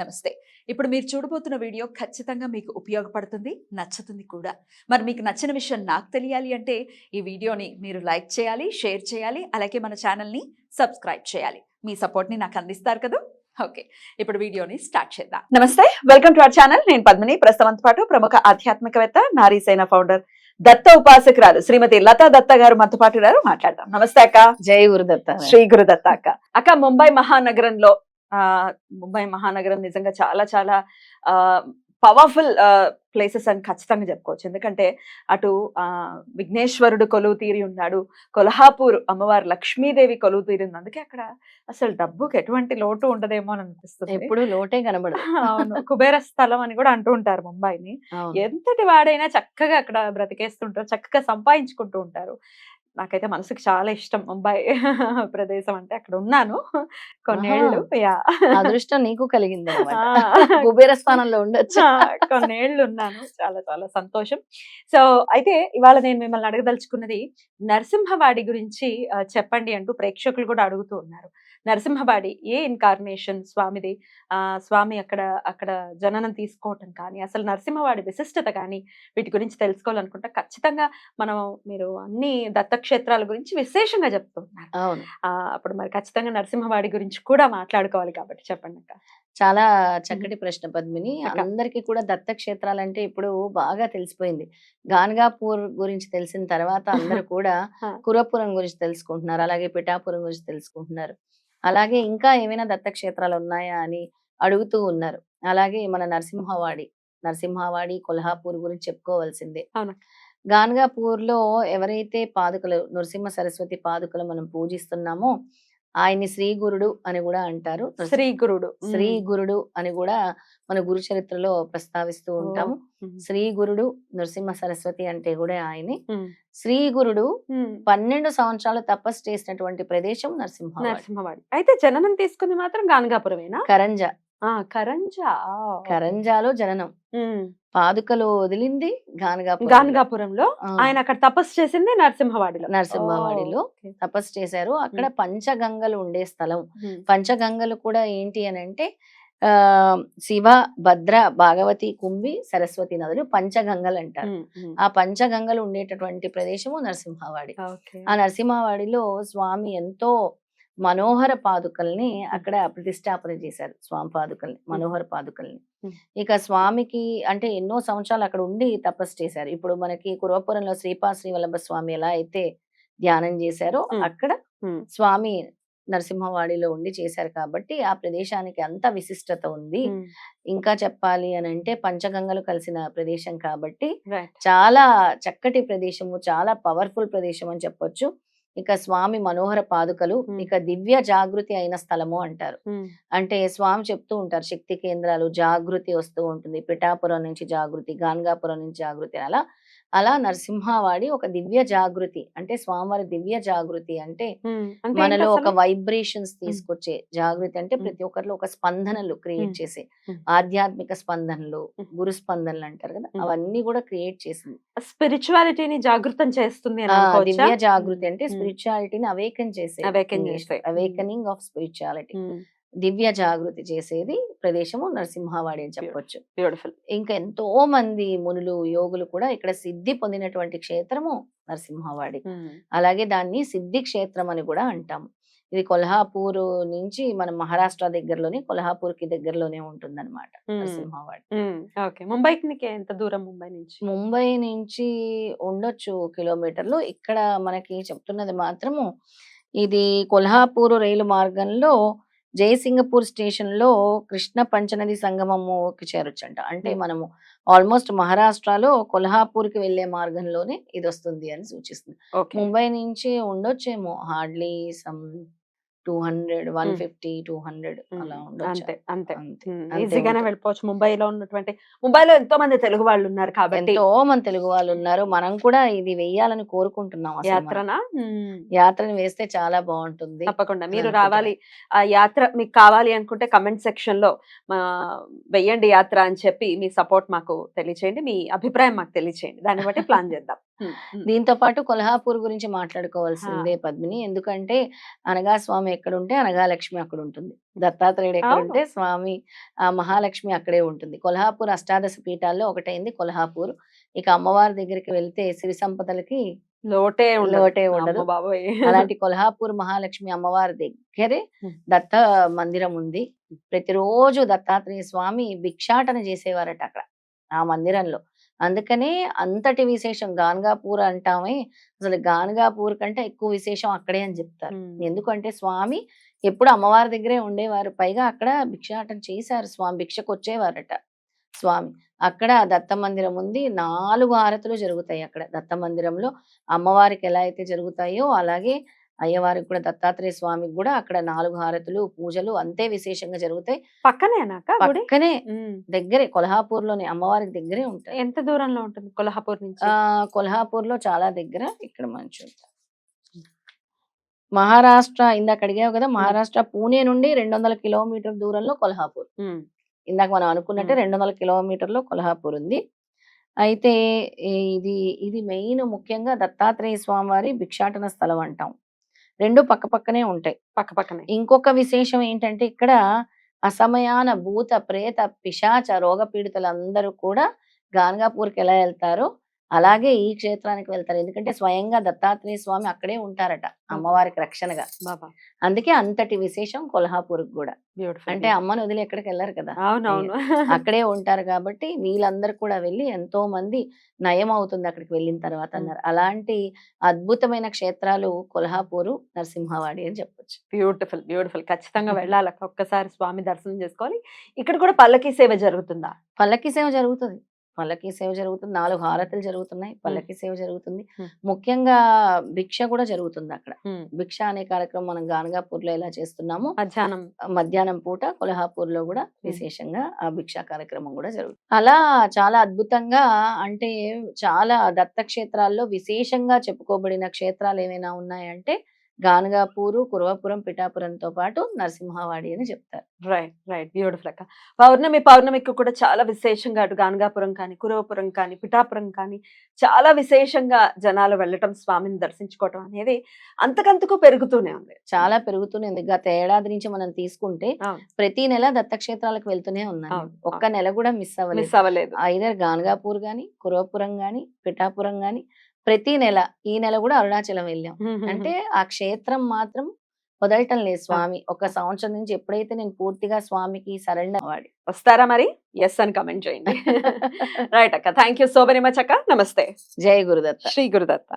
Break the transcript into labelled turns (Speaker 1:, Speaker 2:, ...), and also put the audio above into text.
Speaker 1: నమస్తే. ఇప్పుడు మీరు చూడబోతున్న వీడియో ఖచ్చితంగా మీకు ఉపయోగపడుతుంది, నచ్చుతుంది కూడా. మరి మీకు నచ్చిన విషయం నాకు తెలియాలి అంటే ఈ వీడియోని మీరు లైక్ చేయాలి, షేర్ చేయాలి, అలాగే మన ఛానల్ని సబ్స్క్రైబ్ చేయాలి. మీ సపోర్ట్ని నాకు అందిస్తారు కదా. ఓకే, ఇప్పుడు వీడియోని స్టార్ట్ చేద్దాం. నమస్తే, వెల్కమ్ టు అవర్ ఛానల్. నేను పద్మిని. ప్రస్తుతంతో పాటు ప్రముఖ ఆధ్యాత్మికవేత్త, నారీసేన ఫౌండర్, దత్త ఉపాసకురాలు శ్రీమతి లతా దత్త గారు మనతో పాటు ఉన్నారు. మాట్లాడదాం. నమస్తే అక్క.
Speaker 2: జై గురుదత్త.
Speaker 1: శ్రీ గురుదత్త అక్క. అక్క, ముంబై మహానగరంలో ముంబై మహానగరం నిజంగా చాలా చాలా పవర్ఫుల్ ప్లేసెస్ అని ఖచ్చితంగా చెప్పుకోవచ్చు. ఎందుకంటే అటు విఘ్నేశ్వరుడు కొలువు తీరి ఉన్నాడు, కొల్హాపూర్ అమ్మవారు లక్ష్మీదేవి కొలువు తీరి ఉంది. అందుకే అక్కడ అసలు డబ్బుకి ఎటువంటి లోటు ఉండదేమో అని అనిపిస్తుంది.
Speaker 2: ఎప్పుడు లోటే కనబడదు.
Speaker 1: అవును, కుబేర స్థలం అని కూడా అంటూ ఉంటారు ముంబైని. ఎంతటి వాడైనా చక్కగా అక్కడ బ్రతికేస్తుంటారు, చక్కగా సంపాదించుకుంటూ ఉంటారు. నాకైతే మనసుకి చాలా ఇష్టం ముంబై ప్రదేశం అంటే. అక్కడ ఉన్నాను కొన్నేళ్ళు.
Speaker 2: అదృష్టం నీకు కలిగింది, కుబేర స్థానంలో ఉండొచ్చు.
Speaker 1: కొన్నేళ్ళు ఉన్నాను. చాలా చాలా సంతోషం. సో అయితే ఇవాళ నేను మిమ్మల్ని అడగదలుచుకున్నది, నరసింహవాడి గురించి చెప్పండి అంటూ ప్రేక్షకులు కూడా అడుగుతూ ఉన్నారు. నరసింహవాడి ఏ ఇన్కార్నేషన్ స్వామిది, స్వామి అక్కడ జననం తీసుకోవటం కానీ, అసలు నరసింహవాడి విశిష్టత కానీ, వీటి గురించి తెలుసుకోవాలనుకుంటే ఖచ్చితంగా మీరు అన్ని దత్తక్షేత్రాల గురించి విశేషంగా చెప్తున్నారు. అప్పుడు మరి ఖచ్చితంగా నరసింహవాడి గురించి కూడా మాట్లాడుకోవాలి కాబట్టి చెప్పండి అక్క.
Speaker 2: చాలా చక్కటి ప్రశ్న పద్మిని. అందరికీ కూడా దత్తక్షేత్రాలంటే ఇప్పుడు బాగా తెలిసిపోయింది. గాన్గాపూర్ గురించి తెలిసిన తర్వాత అందరూ కూడా కురపురం గురించి తెలుసుకుంటున్నారు, అలాగే పిఠాపురం గురించి తెలుసుకుంటున్నారు. అలాగే ఇంకా ఏమైనా దత్తక్షేత్రాలు ఉన్నాయా అని అడుగుతూ ఉన్నారు. అలాగే మన నరసింహవాడి కొల్హాపూర్ గురించి చెప్పుకోవాల్సిందే. గాన్గాపూర్ లో ఎవరైతే పాదుకలు, నరసింహ సరస్వతి పాదుకలు మనం పూజిస్తున్నామో ఆయన్ని శ్రీ గురుడు అని కూడా అంటారు. శ్రీ గురుడు అని కూడా మన గురు చరిత్రలో ప్రస్తావిస్తూ ఉంటాము. శ్రీ గురుడు నరసింహ సరస్వతి అంటే కూడా ఆయనే. శ్రీ గురుడు 12 సంవత్సరాలు తపస్సు చేసినటువంటి ప్రదేశం నరసింహవాడి.
Speaker 1: అయితే జననం తీసుకుంది మాత్రం గాన్గాపురమేనా?
Speaker 2: కరంజాలో జననం. పాదుకలు వదిలింది
Speaker 1: గాన్గాపురంలో. ఆయన అక్కడ తపస్సు చేసింది
Speaker 2: నరసింహవాడిలో తపస్సు చేశారు. అక్కడ పంచగంగలు ఉండే స్థలం. పంచగంగలు కూడా ఏంటి అని అంటే శివ, భద్ర, భాగవతి, కుంభి, సరస్వతి నదులు పంచగంగలు అంటారు. ఆ పంచగంగలు ఉండేటటువంటి ప్రదేశము నరసింహవాడి. ఆ నరసింహవాడిలో స్వామి ఎంతో మనోహర పాదుకల్ని అక్కడ ప్రతిష్టాపన చేశారు. స్వామి పాదుకల్ని, మనోహర పాదుకల్ని. ఇక స్వామికి అంటే ఎన్నో సంవత్సరాలు అక్కడ ఉండి తపస్సు చేశారు. ఇప్పుడు మనకి కురవపురంలో శ్రీవల్లభ స్వామి ఎలా అయితే ధ్యానం చేశారో అక్కడ స్వామి నరసింహవాడిలో ఉండి చేశారు. కాబట్టి ఆ ప్రదేశానికి అంత విశిష్టత ఉంది. ఇంకా చెప్పాలి అని అంటే పంచగంగలు కలిసిన ప్రదేశం కాబట్టి చాలా చక్కటి ప్రదేశము, చాలా పవర్ఫుల్ ప్రదేశం అని చెప్పొచ్చు. ఇక స్వామి మనోహర పాదుకలు, ఇక దివ్య జాగృతి అయిన స్థలము అంటారు. అంటే స్వామి చెప్తూ ఉంటారు శక్తి కేంద్రాలు, జాగృతి వస్తూ ఉంటుంది. పిఠాపురం నుంచి జాగృతి, గాన్గాపురం నుంచి జాగృతి, అలా నరసింహవాడి ఒక దివ్య జాగృతి. అంటే స్వామివారి దివ్య జాగృతి అంటే మనలో ఒక వైబ్రేషన్స్ తీసుకొచ్చే జాగృతి. అంటే ప్రతి ఒక్కరిలో ఒక స్పందనలు క్రియేట్ చేసే, ఆధ్యాత్మిక స్పందనలు, గురు స్పందనలు అంటారు కదా, అవన్నీ కూడా క్రియేట్ చేసింది.
Speaker 1: స్పిరిచువాలిటీని జాగృతం చేస్తుంది.
Speaker 2: దివ్య జాగృతి అంటే స్పిరిచువాలిటీని అవేకన్ చేసే, అవేకనింగ్ ఆఫ్ స్పిరిచువాలిటీ, దివ్య జాగృతి చేసేది ప్రదేశము నరసింహవాడి అని చెప్పొచ్చు.
Speaker 1: బ్యూటిఫుల్.
Speaker 2: ఇంకా ఎంతో మంది మునులు, యోగులు కూడా ఇక్కడ సిద్ధి పొందినటువంటి క్షేత్రము నరసింహవాడి. అలాగే దాన్ని సిద్ధి క్షేత్రం అని కూడా అంటాము. ఇది కొల్హాపూర్ నుంచి మన మహారాష్ట్ర దగ్గరలోనే, కొల్హాపూర్ కి దగ్గరలోనే ఉంటుంది అనమాట నరసింహవాడి.
Speaker 1: ముంబైకి ఎంత దూరం?
Speaker 2: ముంబై నుంచి ఉండొచ్చు కిలోమీటర్లు. ఇక్కడ మనకి చెప్తున్నది మాత్రము ఇది కొల్హాపూర్ రైలు మార్గంలో జయసింగపూర్ స్టేషన్ లో కృష్ణ పంచనది సంగమముకి చేరొచ్చంట. అంటే మనము ఆల్మోస్ట్ మహారాష్ట్రలో కొల్హాపూర్ కి వెళ్లే మార్గంలోనే ఇది వస్తుంది అని సూచిస్తుంది. ముంబై నుంచి ఉండొచ్చేమో హార్డ్లీ సమ్ 200, 150, 200 అలా ఉండొచ్చు.
Speaker 1: అంతే ఈజీగానే వెళ్ళిపోవచ్చు. ముంబైలో ఎంతో మంది తెలుగు వాళ్ళు ఉన్నారు కాబట్టి,
Speaker 2: ఎంతో మంది తెలుగు వాళ్ళు ఉన్నారు. మనం కూడా ఇది వెయ్యాలని కోరుకుంటున్నాం. యాత్రని వేస్తే చాలా బాగుంటుంది.
Speaker 1: తప్పకుండా మీరు రావాలి. ఆ యాత్ర మీకు కావాలి అనుకుంటే కమెంట్ సెక్షన్ లో వెయ్యండి యాత్ర అని చెప్పి మీ సపోర్ట్ మాకు తెలియచేయండి, మీ అభిప్రాయం మాకు తెలియచేయండి. దాన్ని బట్టి ప్లాన్ చేద్దాం.
Speaker 2: దీంతో పాటు కొల్హాపూర్ గురించి మాట్లాడుకోవాల్సిందే పద్మిని. ఎందుకంటే అనగా స్వామి ఎక్కడుంటే అనగా లక్ష్మి అక్కడ ఉంటుంది. దత్తాత్రేయుడు ఎక్కడుంటే స్వామి మహాలక్ష్మి అక్కడే ఉంటుంది. కొల్హాపూర్ అష్టాదశ పీఠాల్లో ఒకటైంది కొల్హాపూర్. ఇక అమ్మవారి దగ్గరికి వెళ్తే సిరి సంపదలకి
Speaker 1: లోటే
Speaker 2: ఉండదు.
Speaker 1: బాబోయ్.
Speaker 2: అలాంటి కొల్హాపూర్ మహాలక్ష్మి అమ్మవారి దగ్గరే దత్త మందిరం ఉంది. ప్రతిరోజు దత్తాత్రేయ స్వామి భిక్షాటన చేసేవారట అక్కడ ఆ మందిరంలో. అందుకనే అంతటి విశేషం గాన్గాపూర్ అంటామే, అసలు గాన్గాపూర్ కంటే ఎక్కువ విశేషం అక్కడే అని చెప్తారు. ఎందుకంటే స్వామి ఎప్పుడు అమ్మవారి దగ్గరే ఉండేవారు. పైగా అక్కడ భిక్షాటన చేశారు స్వామి, భిక్షకు వచ్చేవారట స్వామి. అక్కడ దత్త మందిరం ఉంది. 4 హారతులు జరుగుతాయి అక్కడ దత్త మందిరంలో. అమ్మవారికి ఎలా అయితే జరుగుతాయో అలాగే అయ్యవారికి కూడా, దత్తాత్రేయ స్వామికి కూడా అక్కడ 4 హారతులు పూజలు అంతే విశేషంగా జరుగుతాయి. పక్కనే దగ్గరే కొల్హాపూర్ లోనే అమ్మవారికి దగ్గరే ఉంటాయి.
Speaker 1: ఎంత దూరంలో ఉంటుంది కొల్హాపూర్ నుంచి?
Speaker 2: కొల్హాపూర్ లో చాలా దగ్గర. ఇక్కడ మంచి మహారాష్ట్ర ఇందాక అడిగావు కదా, మహారాష్ట్ర పూణే నుండి 200 కిలోమీటర్ దూరంలో కొల్హాపూర్. ఇందాక మనం అనుకున్నట్టే 200 కిలోమీటర్లో కొల్హాపూర్ ఉంది. అయితే ఇది మెయిన్ ముఖ్యంగా దత్తాత్రేయ స్వామి వారి భిక్షాటన స్థలం అంటాం. 2 పక్కపక్కనే ఉంటాయి.
Speaker 1: పక్కపక్కనే.
Speaker 2: ఇంకొక విశేషం ఏంటంటే ఇక్కడ అసమయాన భూత ప్రేత పిశాచ రోగ పీడితులందరూ కూడా గాన్గాపూర్కి ఎలా వెళ్తారో అలాగే ఈ క్షేత్రానికి వెళ్తారు. ఎందుకంటే స్వయంగా దత్తాత్రేయ స్వామి అక్కడే ఉంటారట అమ్మవారికి రక్షణగా. అందుకే అంతటి విశేషం కొల్హాపూర్కి కూడా. అంటే అమ్మను వదిలి ఎక్కడికి వెళ్ళారు కదా, అక్కడే ఉంటారు కాబట్టి వీళ్ళందరూ కూడా వెళ్ళి ఎంతో మంది నయం అవుతుంది అక్కడికి వెళ్ళిన తర్వాత అన్నారు. అలాంటి అద్భుతమైన క్షేత్రాలు కొల్హాపూరు, నరసింహవాడి అని చెప్పొచ్చు.
Speaker 1: Beautiful beautiful. ఖచ్చితంగా వెళ్ళాలి, ఒక్కసారి స్వామి దర్శనం చేసుకోవాలి. ఇక్కడ కూడా పల్లకి సేవ జరుగుతుందా?
Speaker 2: పల్లకి సేవ జరుగుతుంది. పల్లకి సేవ జరుగుతుంది. 4 హారతులు జరుగుతున్నాయి. పల్లకి సేవ జరుగుతుంది. ముఖ్యంగా భిక్ష కూడా జరుగుతుంది అక్కడ. భిక్ష అనే కార్యక్రమం మనం గాన్గాపూర్ లో ఎలా చేస్తున్నామో మధ్యాహ్నం పూట కొల్హాపూర్ లో కూడా విశేషంగా ఆ భిక్షా కార్యక్రమం కూడా జరుగుతుంది. అలా చాలా అద్భుతంగా, అంటే చాలా దత్తక్షేత్రాల్లో విశేషంగా చెప్పుకోబడిన క్షేత్రాలు ఏమైనా ఉన్నాయంటే గాన్గాపూరు, కురవపురం, పిఠాపురంతో పాటు నరసింహవాడి అని చెప్తారు.
Speaker 1: Right right. బ్యూటిఫుల్ అక్క. పౌర్ణమికి కూడా చాలా విశేషంగా అటు గాన్గాపురం కానీ, కురవపురం కానీ, పిఠాపురం కానీ చాలా విశేషంగా జనాలు వెళ్ళటం, స్వామిని దర్శించుకోవటం అనేది అంతకంతకు పెరుగుతూనే ఉంది.
Speaker 2: చాలా పెరుగుతూనే ఉంది. గత ఏడాది నుంచి మనం తీసుకుంటే ప్రతి నెల దత్తక్షేత్రాలకు వెళ్తూనే ఉన్నాం. ఒక్క నెల కూడా మిస్ అవ్వలేదు. ఐదర్ గాన్గాపూర్ గాని, కురవపురం గాని, పిఠాపురం గాని ప్రతి నెల. ఈ నెల కూడా అరుణాచలం వెళ్ళాం. అంటే ఆ క్షేత్రం మాత్రం వదలటం లేదు స్వామి. ఒక సంవత్సరం నుంచి ఎప్పుడైతే నేను పూర్తిగా స్వామికి సరెండర్ వాడి.
Speaker 1: వస్తారా మరి? ఎస్ అని కమెంట్ చేయండి. రైట్ అక్క, thank you so very much అక్క. నమస్తే.
Speaker 2: జై గురుదత్త.
Speaker 1: శ్రీ గురుదత్త.